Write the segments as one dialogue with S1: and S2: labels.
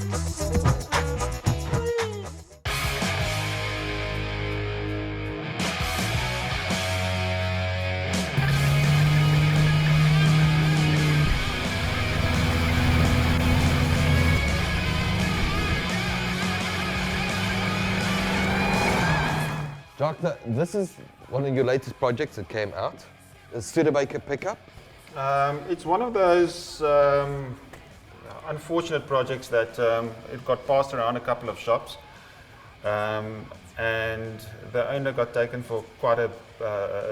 S1: Doctor, this is one of your latest projects that came out, the Studebaker Pick Up.
S2: It's one of those unfortunate projects that it got passed around a couple of shops, and the owner got taken for quite a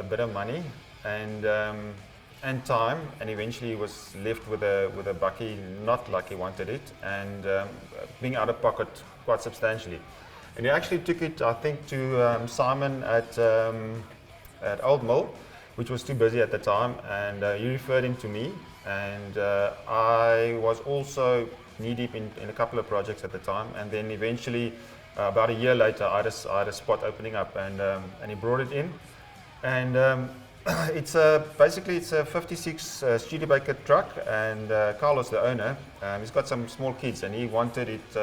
S2: bit of money and time, and eventually he was left with a bucky not like he wanted it, and being out of pocket quite substantially. And he actually took it, I think, to Simon at Old Mill, which was too busy at the time, and he referred him to me. And I was also knee-deep in a couple of projects at the time, and then eventually, about a year later, I had a spot opening up, and he brought it in. And basically it's a 56 Studebaker truck, and Carlos, the owner, he's got some small kids, and he wanted it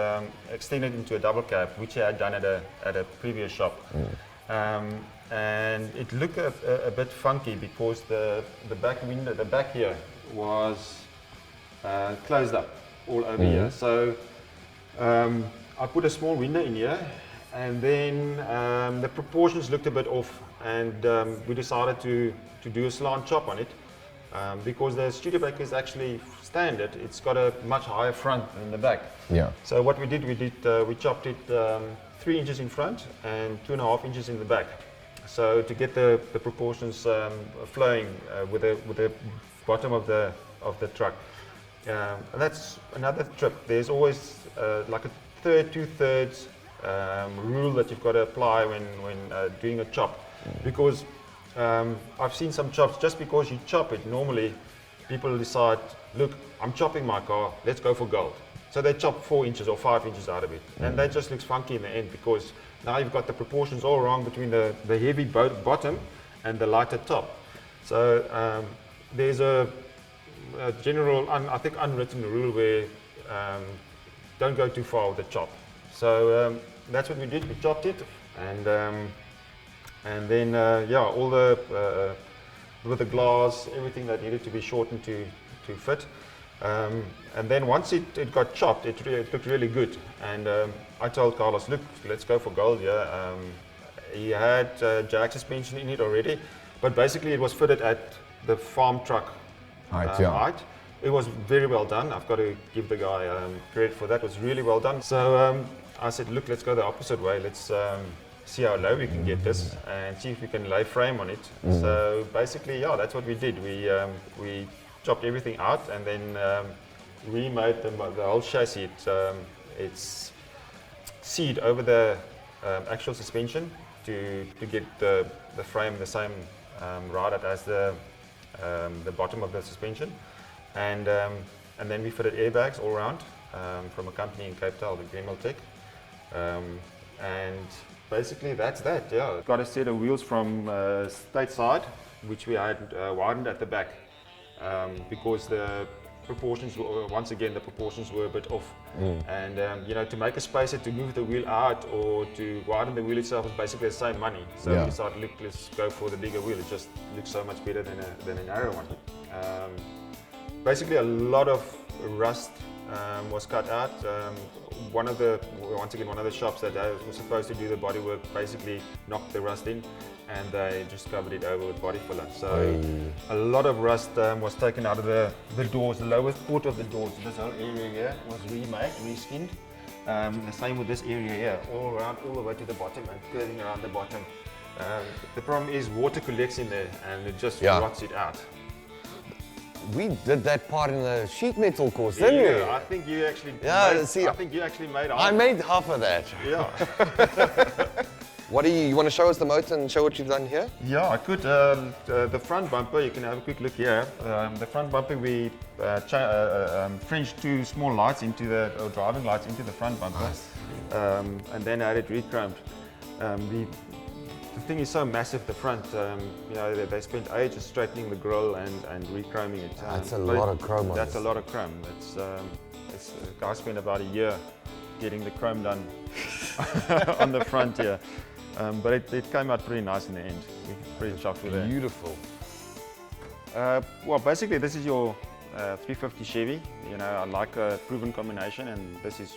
S2: extended into a double cab, which he had done at a previous shop. And it looked a bit funky because the back window, the back here, was closed up all over here. So I put a small window in here, and then the proportions looked a bit off, and we decided to do a slant chop on it because the Studebaker is actually standard. It's got a much higher front than the back.
S1: Yeah.
S2: So what we did, we chopped it 3 inches in front and 2.5 inches in the back. So to get the proportions flowing with the bottom of the truck. And that's another trip. There's always like a third, 2/3 rule that you've got to apply when doing a chop, because I've seen some chops, just because you chop it, normally people decide, look, I'm chopping my car, let's go for gold. So they chop 4 inches or 5 inches out of it, and that just looks funky in the end, because now you've got the proportions all wrong between the heavy bottom and the lighter top. So there's a general, I think, unwritten rule where don't go too far with the chop. So that's what we did. We chopped it, and then yeah, all the with the glass, everything that needed to be shortened to fit. And then once it got chopped, it looked really good. And I told Carlos, look, let's go for gold. Yeah, he had jack suspension in it already, but basically it was fitted at the farm truck height. It was very well done. I've got to give the guy credit for that. It was really well done. So I said, look, let's go the opposite way. Let's see how low we can get this and see if we can lay frame on it. So basically, yeah, that's what we did. We chopped everything out and then remade the whole chassis. It's seed over the actual suspension to get the frame the same ride as the bottom of the suspension, and then we fitted airbags all around from a company in Cape Town, the Greenwell Tech, and basically that's that. Yeah, got a set of wheels from stateside, which we had widened at the back because the proportions were, once again, the proportions were a bit off, and you know, to make a spacer to move the wheel out or to widen the wheel itself is basically the same money. So we decided, look, let's go for the bigger wheel. It just looks so much better than a narrow one. Basically, a lot of rust was cut out. One of the shops that was supposed to do the bodywork basically knocked the rust in, and they just covered it over with body filler. So a lot of rust was taken out of the doors, the lowest quarter of the doors. This whole area here was remade, reskinned. The same with this area here, all around, all the way to the bottom and curving around the bottom. The problem is water collects in there and it just rots it out.
S1: We did that part in the sheet metal course, didn't we?
S2: I think you actually made half.
S1: I made half of that.
S2: Yeah.
S1: What do you want to show us the motor and show what you've done here?
S2: Yeah, I could. The front bumper, you can have a quick look here. The front bumper, we French 2 small lights into driving lights into the front bumper. Nice. And then I had it re-chromed. The thing is so massive, the front, you know, they spent ages straightening the grille and re-chroming it.
S1: That's a lot of chrome on
S2: That's a lot of chrome. The guy spent about a year getting the chrome done on the front here. But it came out pretty nice in the end. We're pretty shocked with it.
S1: Beautiful.
S2: Well, basically this is your 350 Chevy. You know, I like a proven combination, and this is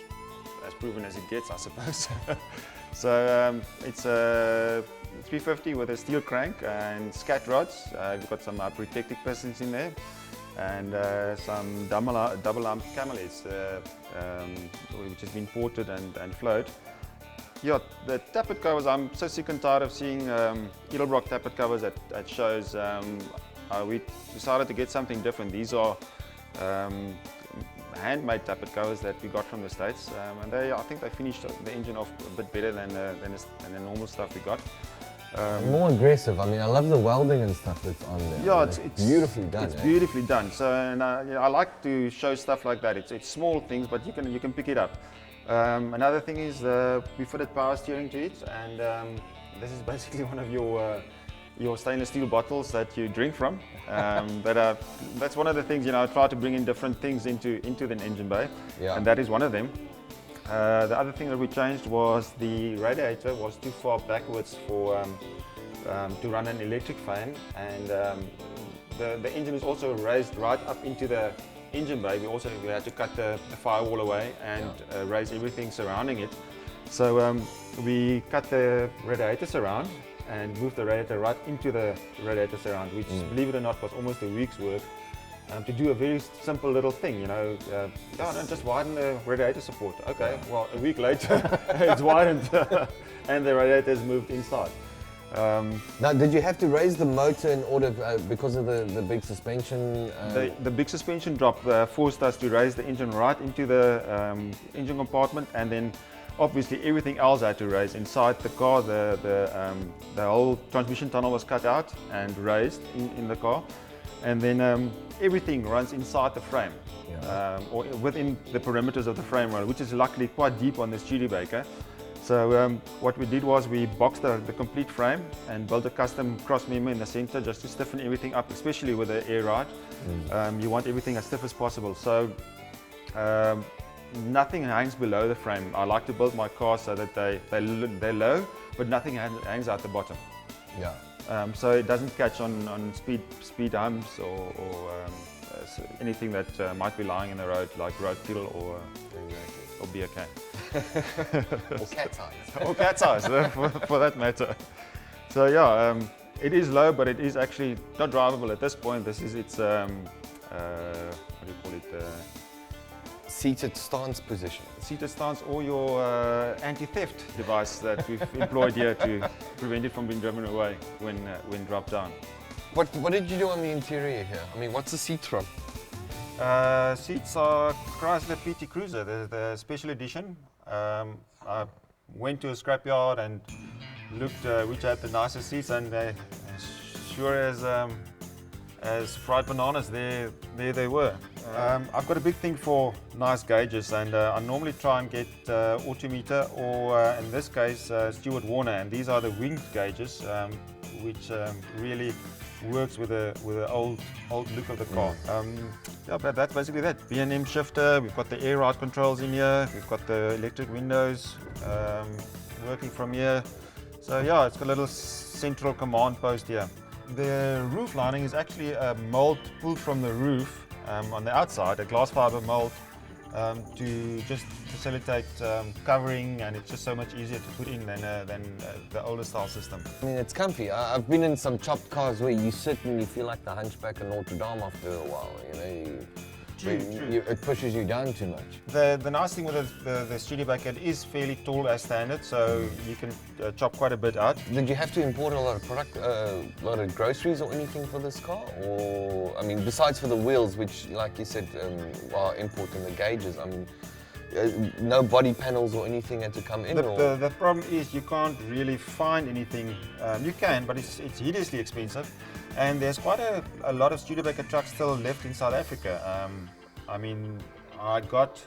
S2: as proven as it gets, I suppose. So it's a 350 with a steel crank and scat rods. We've got some protective pistons in there, and some double hump camelettes, which has been ported and flowed. Yeah, the tappet covers, I'm so sick and tired of seeing Edelbrock tappet covers at shows. We decided to get something different. These are handmade tappet covers that we got from the States, and I think they finished the engine off a bit better than the normal stuff we got.
S1: More aggressive. I mean, I love the welding and stuff that's on there.
S2: Yeah,
S1: it's beautifully done.
S2: It's beautifully done. So, and you know, I like to show stuff like that. It's small things, but you can pick it up. Another thing is we fitted power steering to it, and this is basically one of your stainless steel bottles that you drink from. That's one of the things, you know, I try to bring in different things into the engine bay, and that is one of them. The other thing that we changed was the radiator was too far backwards for to run an electric fan, and the engine is also raised right up into the engine bay. We had to cut the firewall away and raise everything surrounding it. So we cut the radiator surround and moved the radiator right into the radiator surround, which, believe it or not, was almost a week's work to do a very simple little thing, you know. Just widen the radiator support. Okay, well, a week later it's widened and the radiator has moved inside.
S1: Now, did you have to raise the motor in order because of the big suspension?
S2: The big suspension drop forced us to raise the engine right into the engine compartment, and then obviously everything else had to raise inside the car. The whole transmission tunnel was cut out and raised in the car, and then everything runs inside the frame, or within the perimeters of the frame rail, which is luckily quite deep on the Studebaker. So what we did was we boxed the complete frame and built a custom cross member in the center just to stiffen everything up, especially with the air ride. You want everything as stiff as possible. So nothing hangs below the frame. I like to build my cars so that they're low, but nothing hangs out the bottom.
S1: Yeah.
S2: So it doesn't catch on speed humps or anything that might be lying in the road, like roadkill or beer can.
S1: Or cat's eyes.
S2: Or cat's eyes, for that matter. So yeah, it is low, but it is actually not drivable at this point. This is its what do you call it?
S1: Seated stance position.
S2: Seated stance, or your anti-theft device that we've employed here to prevent it from being driven away when dropped down.
S1: What did you do on the interior here? I mean, what's the seats from?
S2: Seats are Chrysler PT Cruiser, the special edition. I went to a scrapyard and looked which had the nicest seats, and sure as fried bananas, there they were. I've got a big thing for nice gauges, and I normally try and get Autometer, or in this case Stuart Warner, and these are the winged gauges, which really works with the old look of the car. Yeah, but that's basically that. B&M shifter, we've got the air ride controls in here, we've got the electric windows working from here. So yeah, it's got a little central command post here. The roof lining is actually a mold pulled from the roof on the outside, a glass fiber mold, to just facilitate covering, and it's just so much easier to put in than the older style system.
S1: I mean, it's comfy. I've been in some chopped cars where you sit and you feel like the hunchback of Notre Dame after a while, you know. It pushes you down too much.
S2: The nice thing with the Studebaker, it is fairly tall as standard, so you can chop quite a bit out.
S1: Did you have to import a lot of product, a lot of groceries or anything for this car? Or, I mean, besides for the wheels, which, like you said, are importing the gauges, I mean, no body panels or anything had to come in?
S2: The problem is you can't really find anything. You can, but it's hideously expensive. And there's quite a lot of Studebaker trucks still left in South Africa. I mean, I got,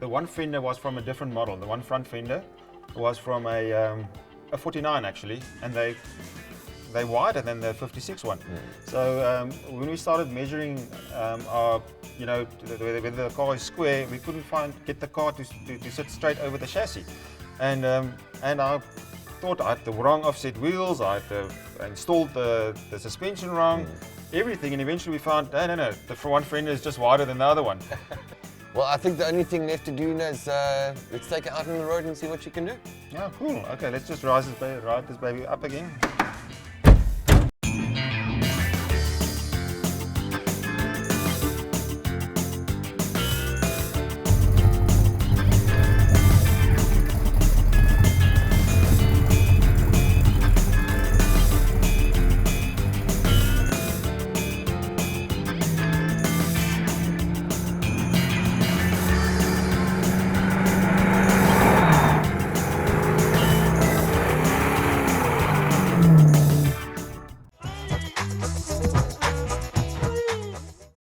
S2: the one fender was from a different model. The one front fender was from a 49 actually, and they're wider than the 56 one. So when we started measuring our, you know, whether the car is square, we couldn't get the car to sit straight over the chassis, and I thought I had the wrong offset wheels. I installed the suspension wrong, everything, and eventually we found no, the one fender is just wider than the other one.
S1: Well, I think the only thing left to do now is let's take it out on the road and see what you can do.
S2: Yeah, cool. Okay, let's just ride this baby up again.